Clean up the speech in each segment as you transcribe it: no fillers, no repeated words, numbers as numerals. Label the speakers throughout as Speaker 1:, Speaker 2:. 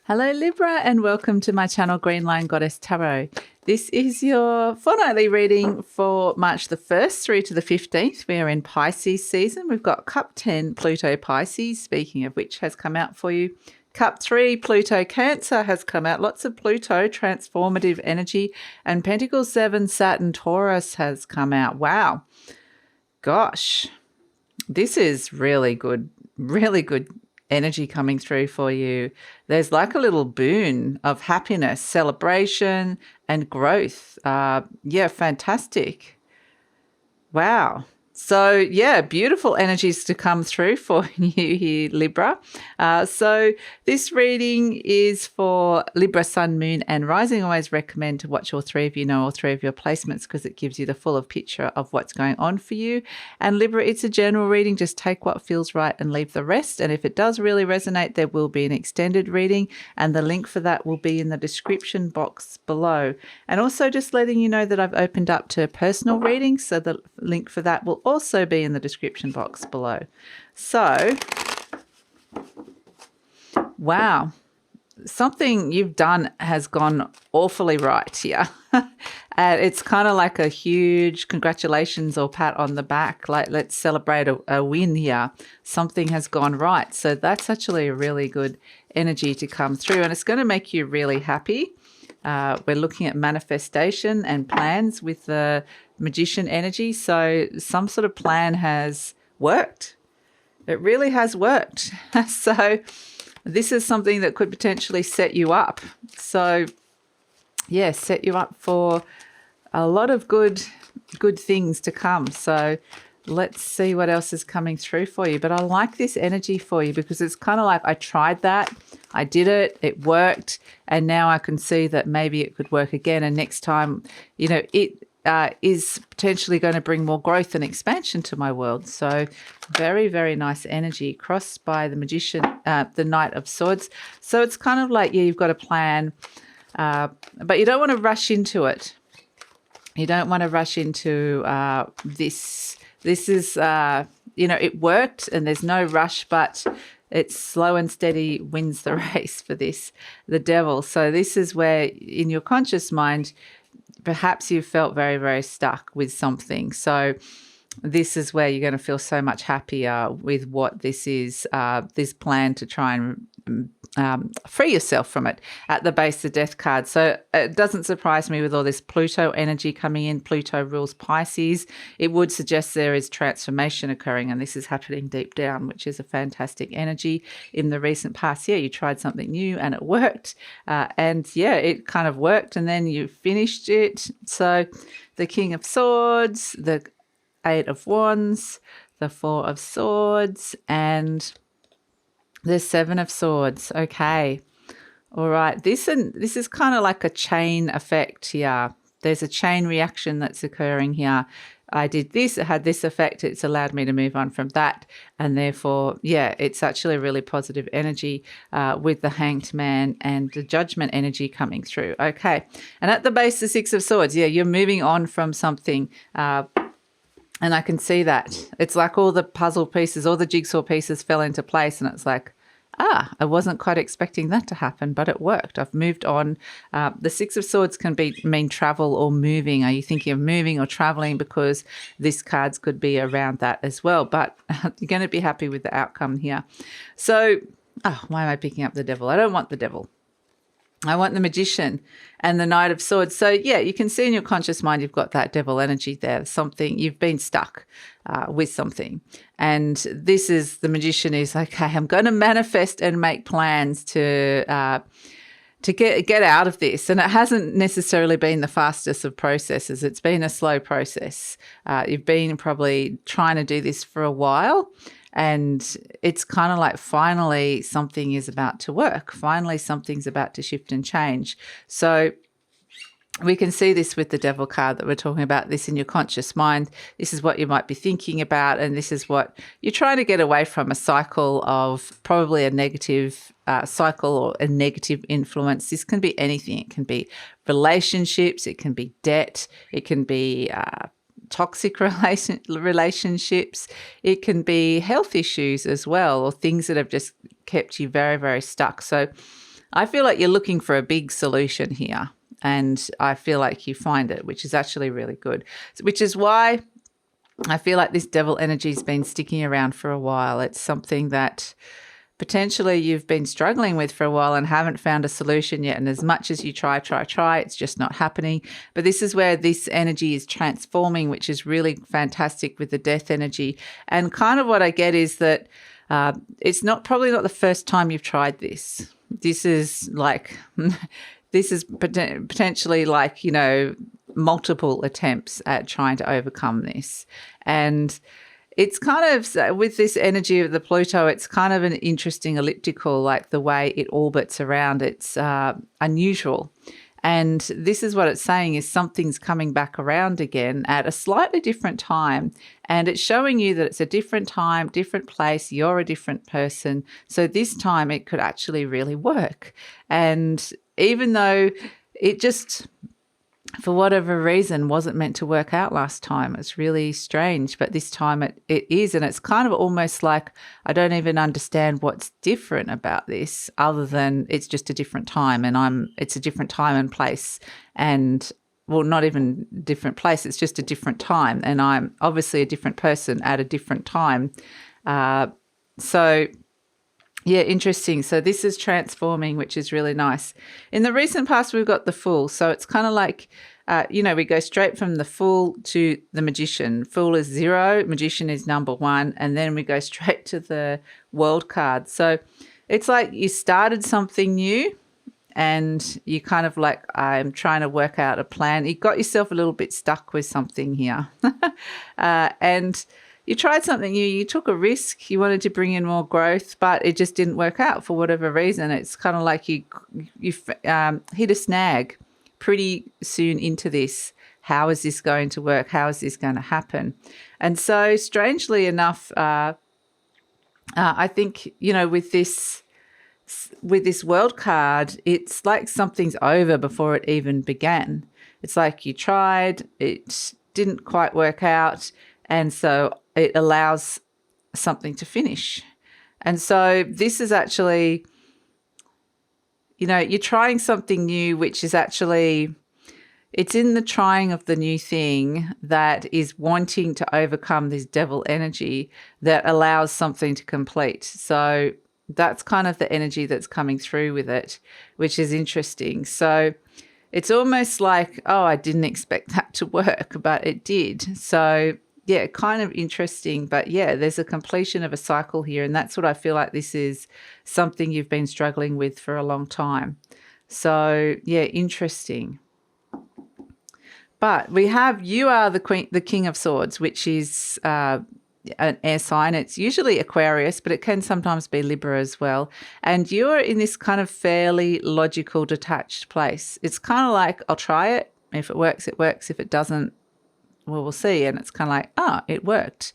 Speaker 1: Hello Libra and welcome to my channel Green Lion Goddess Tarot. This is your fortnightly reading for March the 1st through to the 15th. We are in Pisces season. We've got Cup 10 Pluto Pisces, speaking of which, has come out for you. Cup 3 Pluto Cancer has come out. Lots of Pluto transformative energy. And Pentacle 7 Saturn Taurus has come out. Wow. Gosh, this is really good energy coming through for you. There's like a little boon of happiness, celebration, and growth. Fantastic. Wow. So, yeah, beautiful energies to come through for you here, Libra. So this reading is for Libra, Sun, Moon, and Rising. I always recommend to watch all three of you, know all three of your placements, because it gives you the full of picture of what's going on for you. And Libra, it's a general reading. Just take what feels right and leave the rest. And if it does really resonate, there will be an extended reading, and the link for that will be in the description box below. And also just letting you know that I've opened up to personal readings, so the link for that will also be in the description box below. So, wow, something you've done has gone awfully right here. And it's kind of like a huge congratulations or pat on the back, like let's celebrate a win here. Something has gone right. So that's actually a really good energy to come through, and it's going to make you really happy. We're looking at manifestation and plans with the Magician energy. So some sort of plan has worked. It really has worked. So this is something that could potentially set you up. So, yeah, set you up for a lot of good things to come. So let's see what else is coming through for you. But I like this energy for you because it's kind of like I tried that. I did it. It worked. And now I can see that maybe it could work again. And next time, it is potentially going to bring more growth and expansion to my world. So very, very nice energy crossed by the Magician, the Knight of Swords. So it's kind of like, yeah, you've got a plan, but you don't want to rush into it. You don't want to rush into this. This is, it worked and there's no rush, but it's slow and steady wins the race for this, the Devil. So this is where in your conscious mind, perhaps you felt very, very stuck with something. So this is where you're going to feel so much happier with what this is, this plan to try and free yourself from it at the base of the Death card. So it doesn't surprise me with all this Pluto energy coming in. Pluto rules Pisces. It would suggest there is transformation occurring, and this is happening deep down, which is a fantastic energy. In the recent past, yeah, you tried something new and it worked. It kind of worked, and then you finished it. So the King of Swords, the Eight of Wands, the Four of Swords, and the Seven of Swords. Okay. All right. This is kind of like a chain effect here. There's a chain reaction that's occurring here. I did this, it had this effect, it's allowed me to move on from that. And therefore, yeah, it's actually a really positive energy with the Hanged Man and the Judgment energy coming through. Okay. And at the base, the Six of Swords, yeah, you're moving on from something. And I can see that. It's like all the puzzle pieces, all the jigsaw pieces fell into place, and it's like, I wasn't quite expecting that to happen, but it worked. I've moved on. The Six of Swords can mean travel or moving. Are you thinking of moving or traveling? Because this cards could be around that as well, but you're going to be happy with the outcome here. So, why am I picking up the Devil? I don't want the Devil. I want the Magician and the Knight of Swords. So, yeah, you can see in your conscious mind you've got that Devil energy there, something, you've been stuck with something. And this is, the Magician is, okay, I'm going to manifest and make plans to get out of this. And it hasn't necessarily been the fastest of processes. It's been a slow process. You've been probably trying to do this for a while. And it's kind of like finally something is about to work. Finally, something's about to shift and change. So we can see this with the Devil card that we're talking about, this in your conscious mind. This is what you might be thinking about, and this is what you're trying to get away from, a cycle of probably a negative cycle or a negative influence. This can be anything. It can be relationships. It can be debt. It can be toxic relationships. It can be health issues as well, or things that have just kept you very, very stuck. So I feel like you're looking for a big solution here, and I feel like you find it, which is actually really good, which is why I feel like this devil energy has been sticking around for a while. It's something that potentially you've been struggling with for a while and haven't found a solution yet. And as much as you try, it's just not happening. But this is where this energy is transforming, which is really fantastic with the death energy. And kind of what I get is that it's probably not the first time you've tried this. This is like, this is potentially like, multiple attempts at trying to overcome this. And it's kind of, with this energy of the Pluto, it's kind of an interesting elliptical, like the way it orbits around. It's unusual. And this is what it's saying is something's coming back around again at a slightly different time. And it's showing you that it's a different time, different place, you're a different person. So this time it could actually really work. And even though it just, for whatever reason, wasn't meant to work out last time. It's really strange, but this time it is. And it's kind of almost like I don't even understand what's different about this other than it's just a different time and it's a different time and place. And well, not even different place, it's just a different time. And I'm obviously a different person at a different time. So yeah, interesting. So this is transforming, which is really nice. In the recent past, we've got the Fool. So it's kind of like, we go straight from the Fool to the Magician. Fool is 0, Magician is number 1, and then we go straight to the World card. So it's like you started something new and you kind of like, I'm trying to work out a plan. You got yourself a little bit stuck with something here. And you tried something new, you took a risk, you wanted to bring in more growth, but it just didn't work out for whatever reason. It's kind of like you hit a snag pretty soon into this. How is this going to work? How is this going to happen? And so strangely enough, I think, with this World card, it's like something's over before it even began. It's like you tried, it didn't quite work out, and so it allows something to finish. And so this is actually, you're trying something new, which is actually, it's in the trying of the new thing that is wanting to overcome this devil energy that allows something to complete. So that's kind of the energy that's coming through with it, which is interesting. So it's almost like, oh, I didn't expect that to work, but it did. So yeah, kind of interesting. But yeah, there's a completion of a cycle here. And that's what I feel like this is something you've been struggling with for a long time. So yeah, interesting. But we have, you are the King of Swords, which is an air sign. It's usually Aquarius, but it can sometimes be Libra as well. And you're in this kind of fairly logical, detached place. It's kind of like, I'll try it. If it works, it works. If it doesn't, well, we'll see. And it's kind of like, it worked.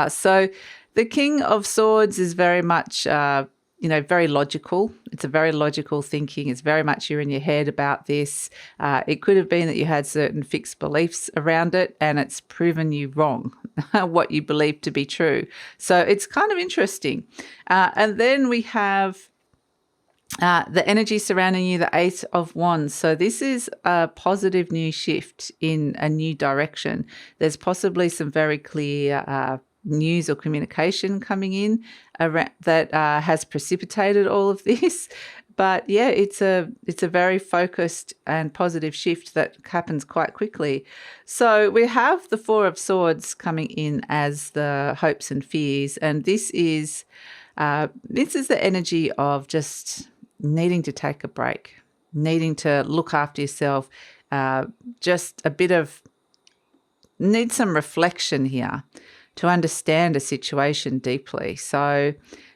Speaker 1: So the King of Swords is very much, very logical. It's a very logical thinking. It's very much you're in your head about this. It could have been that you had certain fixed beliefs around it and it's proven you wrong, what you believe to be true. So it's kind of interesting. And then we have the energy surrounding you, the Ace of Wands. So this is a positive new shift in a new direction. There's possibly some very clear news or communication coming in that has precipitated all of this. But yeah, it's a very focused and positive shift that happens quite quickly. So we have the Four of Swords coming in as the hopes and fears, and this is the energy of just needing to take a break, needing to look after yourself, just a bit of, need some reflection here to understand a situation deeply. So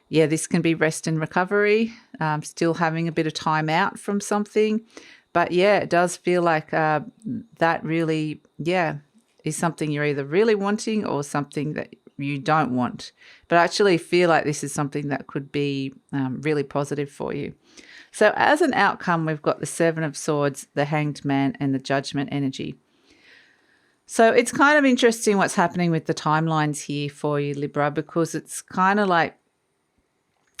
Speaker 1: yeah, this can be rest and recovery, still having a bit of time out from something. But yeah, it does feel like that really, is something you're either really wanting or something that you don't want. But I actually feel like this is something that could be really positive for you. So as an outcome, we've got the Seven of Swords, the Hanged Man, and the Judgment energy. So it's kind of interesting what's happening with the timelines here for you, Libra, because it's kind of like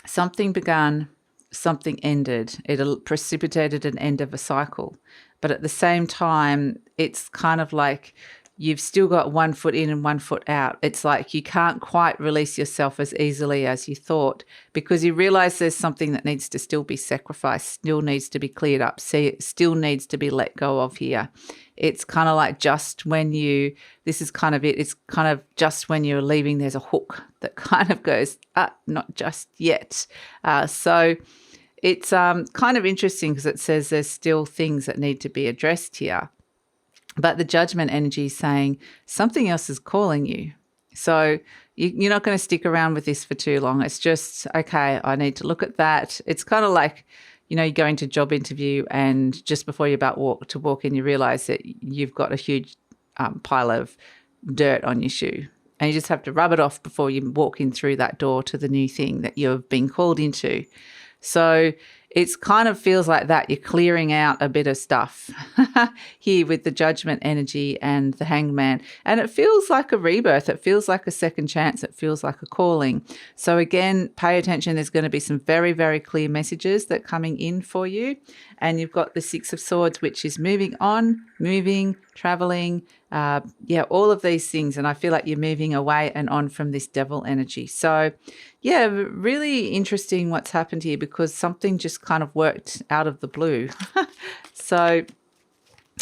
Speaker 1: something began something ended. It precipitated an end of a cycle. But at the same time, it's kind of like you've still got one foot in and one foot out. It's like you can't quite release yourself as easily as you thought because you realize there's something that needs to still be sacrificed, still needs to be cleared up, still needs to be let go of here. It's kind of like just when this is kind of it. It's kind of just when you're leaving, there's a hook that kind of goes, not just yet. So it's kind of interesting because it says there's still things that need to be addressed here. But the judgment energy is saying something else is calling you. So you're not going to stick around with this for too long. It's just, okay, I need to look at that. It's kind of like, you go into a job interview and just before you're about to walk in, you realize that you've got a huge pile of dirt on your shoe. And you just have to rub it off before you walk in through that door to the new thing that you've been called into. So it's kind of feels like that. You're clearing out a bit of stuff here with the judgment energy and the hangman. And it feels like a rebirth. It feels like a second chance. It feels like a calling. So again, pay attention. There's going to be some very, very clear messages that are coming in for you. And you've got the Six of Swords, which is moving on, moving, traveling, all of these things. And I feel like you're moving away and on from this devil energy. So yeah, really interesting what's happened here because something just kind of worked out of the blue. So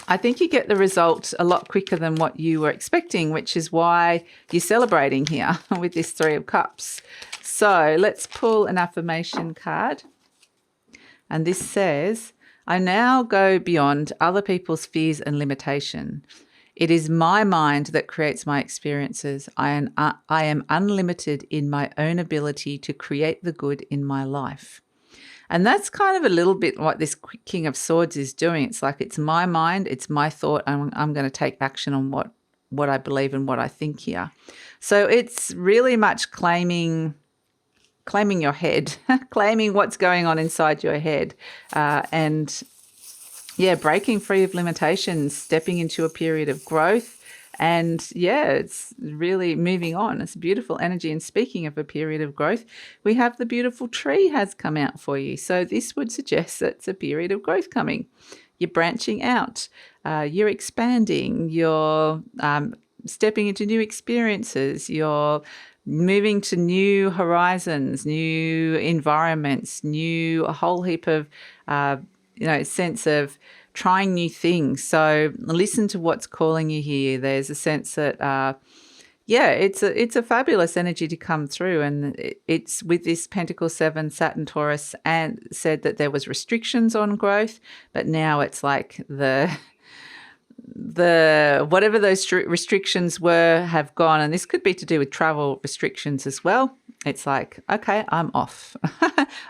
Speaker 1: I think you get the result a lot quicker than what you were expecting, which is why you're celebrating here with this Three of Cups. So let's pull an affirmation card. And this says, I now go beyond other people's fears and limitation. It is my mind that creates my experiences. I am unlimited in my own ability to create the good in my life. And that's kind of a little bit what this King of Swords is doing. It's like it's my mind, it's my thought, and I'm going to take action on what I believe and what I think here. So it's really much claiming your head, claiming what's going on inside your head, breaking free of limitations, stepping into a period of growth. And it's really moving on. It's beautiful energy. And speaking of a period of growth, we have the beautiful tree has come out for you. So this would suggest that it's a period of growth coming. You're branching out, you're expanding, you're stepping into new experiences, you're moving to new horizons, new environments, a whole heap of, sense of trying new things. So listen to what's calling you here. There's a sense that, it's a fabulous energy to come through. And it's with this Pentacle 7, Saturn, Taurus, and said that there was restrictions on growth, but now it's like the whatever those restrictions were have gone. And this could be to do with travel restrictions as well. It's like, okay, I'm off.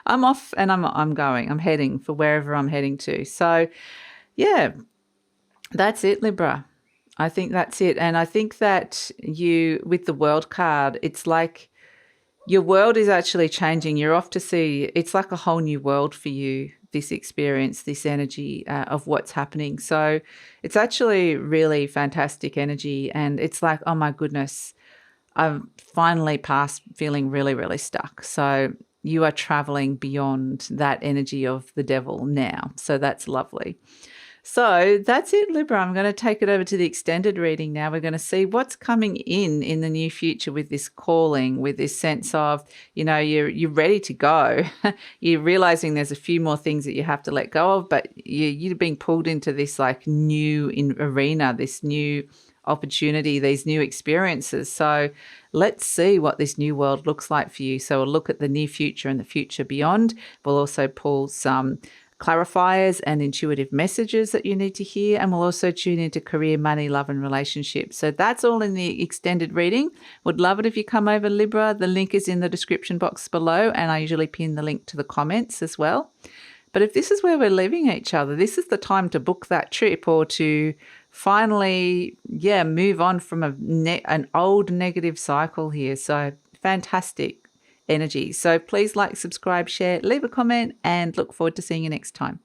Speaker 1: I'm off and I'm going. I'm heading for wherever I'm heading to. So yeah, that's it, Libra. I think that's it. And I think that with the World card, it's like your world is actually changing. You're off to see, it's like a whole new world for you, this experience, this energy of what's happening. So it's actually really fantastic energy. And it's like, oh my goodness, I've finally passed feeling really, really stuck. So you are traveling beyond that energy of the devil now. So that's lovely. So that's it, Libra. I'm going to take it over to the extended reading now. We're going to see what's coming in the near future with this calling, with this sense of, you're ready to go. You're realizing there's a few more things that you have to let go of, but you're being pulled into this like new arena, this new opportunity, these new experiences. So let's see what this new world looks like for you. So we'll look at the near future and the future beyond. We'll also pull some clarifiers and intuitive messages that you need to hear, and we'll also tune into career, money, love and relationships. So that's all in the extended reading. Would love it if you come over, Libra. The link is in the description box below, and I usually pin the link to the comments as well. But if this is where we're leaving each other, this is the time to book that trip or to finally move on from an old negative cycle here. So fantastic energy. So please like, subscribe, share, leave a comment, and look forward to seeing you next time.